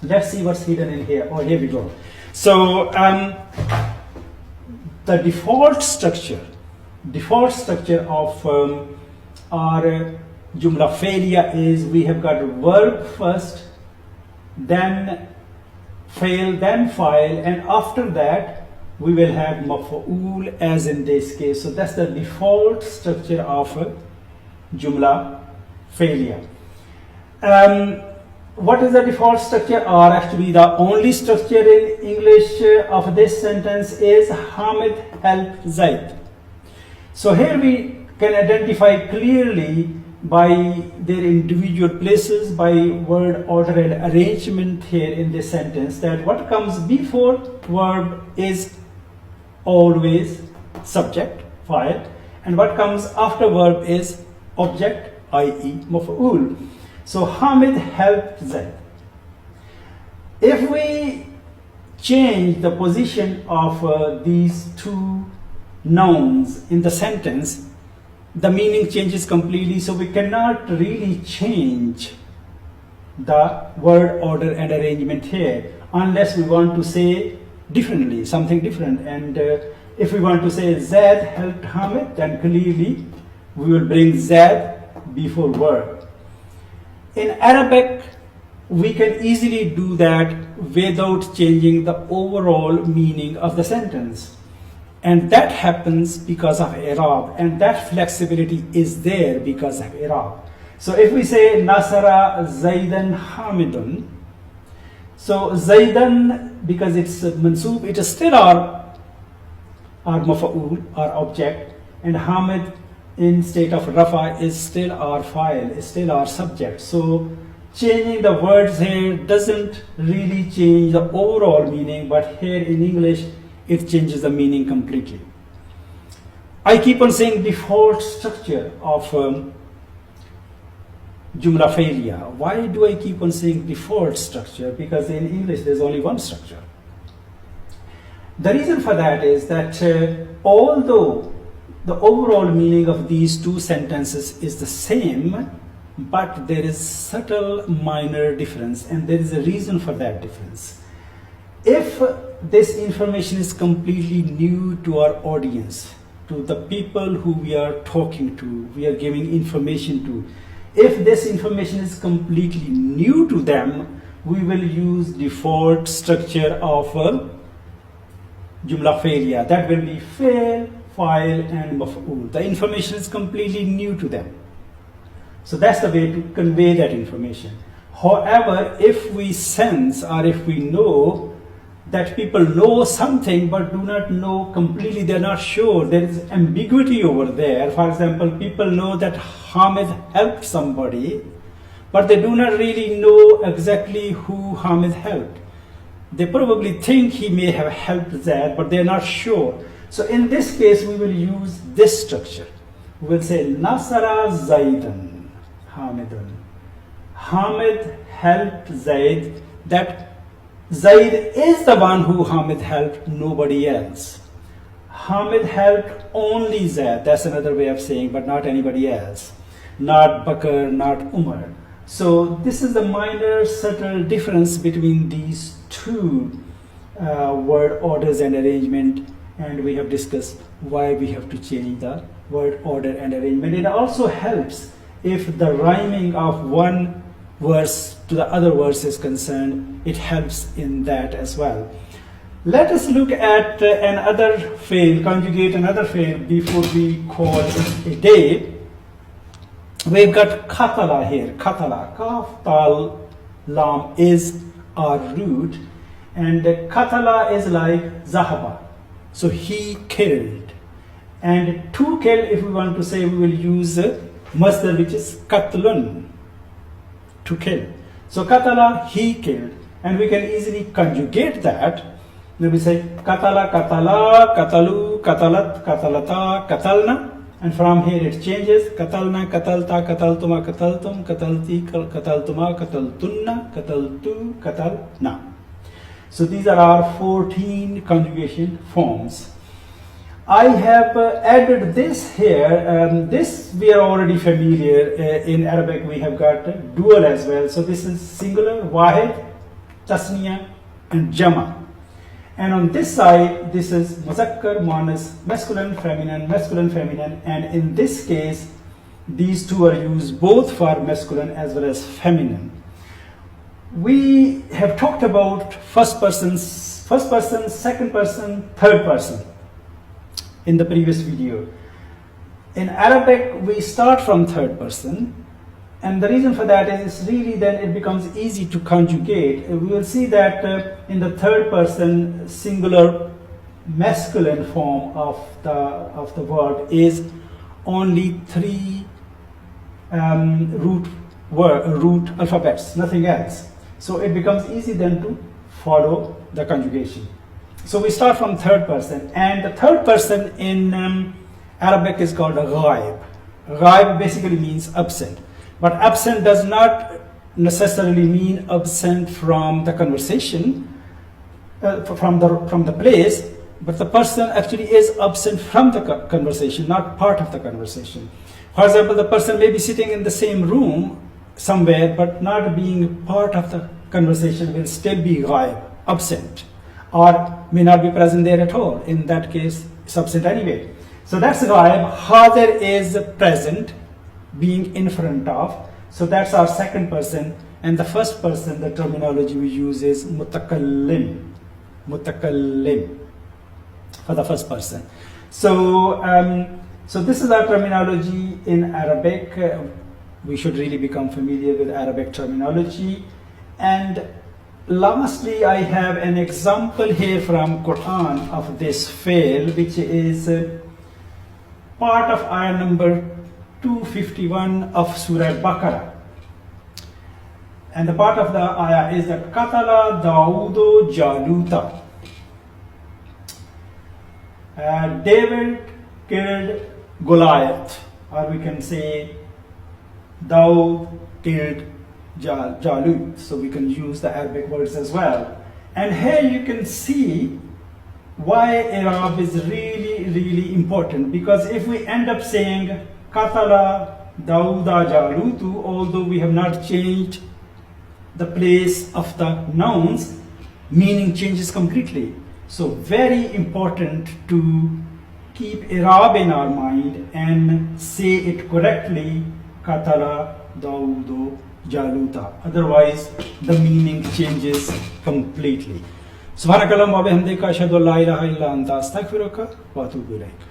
Let's see what's hidden in here. Oh, here we go. So the default structure of our Jumla failure is we have got a verb first, then fail, then file, and after that we will have maf'ul as in this case. So that's the default structure of Jumla failure. What is the default structure, or actually the only structure in English of this sentence is Hamid helped Zaid. So here we can identify clearly by their individual places, by word order and arrangement here in this sentence, that what comes before verb is always subject, file, and what comes after verb is object, i.e. maf'ul. So Hamid helped Zaid. If we change the position of these two nouns in the sentence, the meaning changes completely. So we cannot really change the word order and arrangement here unless we want to say differently, something different. And if we want to say Zaid helped Hamid, then clearly we will bring Zaid before verb. In Arabic, we can easily do that without changing the overall meaning of the sentence. And that happens because of i'rab, and that flexibility is there because of i'rab. So if we say Nasara Zaidan Hamidun, so Zaidan, because it's mansoob, it is still our mafa'ul, our object, and Hamid in state of rafa is still our file, is still our subject. So changing the words here doesn't really change the overall meaning, but here in English it changes the meaning completely. I keep on saying default structure of Jumla failure. Why do I keep on saying default structure? Because in English there's only one structure. The reason for that is that although the overall meaning of these two sentences is the same, but there is subtle minor difference, and there is a reason for that difference. If this information is completely new to our audience, to the people who we are talking to, we are giving information to, if this information is completely new to them, we will use default structure of Jumla failure. That will be fail, file, and maf'ul. The information is completely new to them. So that's the way to convey that information. However, if we sense or if we know that people know something but do not know completely, they're not sure, there is ambiguity over there. For example, people know that Hamid helped somebody, but they do not really know exactly who Hamid helped. They probably think he may have helped Zaid, but they're not sure. So in this case, we will use this structure. We will say Nasara Zaidan Hamidun. Hamid helped Zaid. That Zaid is the one who Hamid helped, nobody else. Hamid helped only Zaid. That's another way of saying, but not anybody else. Not Bakr, not Umar. So this is the minor subtle difference between these two word orders and arrangement, and we have discussed why we have to change the word order and arrangement. It also helps if the rhyming of one verse to the other verse is concerned, it helps in that as well. Let us look at another fail, conjugate another fail before we call it a day. We've got katala here. Katala, kaf, tal, lam is our root, and katala is like zahaba. So he killed. And to kill, if we want to say, we will use masdar, which is katlun, to kill. So katala, he killed. And we can easily conjugate that. Then we say katala, katala, katalu, katalat, katalata, katalna. And from here it changes. Katalna, katalta, kataltuma, kataltum, katalti, kataltuma, kataltunna, kataltu, katalna. So these are our 14 conjugation forms. I have added this here. This we are already familiar. In Arabic we have got dual as well. So this is singular, wahid, tasniya, and jama. And on this side, this is muzakkar, muannas, masculine, feminine, and in this case, these two are used both for masculine as well as feminine. We have talked about first person, second person, third person in the previous video. In Arabic, we start from third person, and the reason for that is really then it becomes easy to conjugate. We will see that in the third person singular masculine form of the word is only three root alphabets, nothing else. So it becomes easy then to follow the conjugation. So we start from third person, and the third person in Arabic is called a ghaib. Ghaib basically means absent, but absent does not necessarily mean absent from the conversation, from the place, but the person actually is absent from the conversation, not part of the conversation. For example, the person may be sitting in the same room somewhere, but not being part of the conversation will still be ghaib, absent, or may not be present there at all. In that case, it's absent anyway. So that's ghaib. Hadir is present, being in front of. So that's our second person. And the first person, the terminology we use is mutakallim. Mutakallim for the first person. So, so this is our terminology in Arabic. We should really become familiar with Arabic terminology. And lastly, I have an example here from Quran of this fail, which is part of ayah number 251 of Surah Baqarah. And the part of the ayah is that Qatala Daudu Jaluta. David killed Goliath, or we can say Daud killed Jalut. So we can use the Arabic words as well. And here you can see why Arab is really important, because if we end up saying Qatala Dauda Jalutu, although we have not changed the place of the nouns, meaning changes completely. So very important to keep Arab in our mind and say it correctly, Qatala Daudu Jaluta. Otherwise, the meaning changes completely. Subhanakallahumma wa bihamdika ashhadu an la ilaha illa anta astaghfiruka wa atubu ilaik.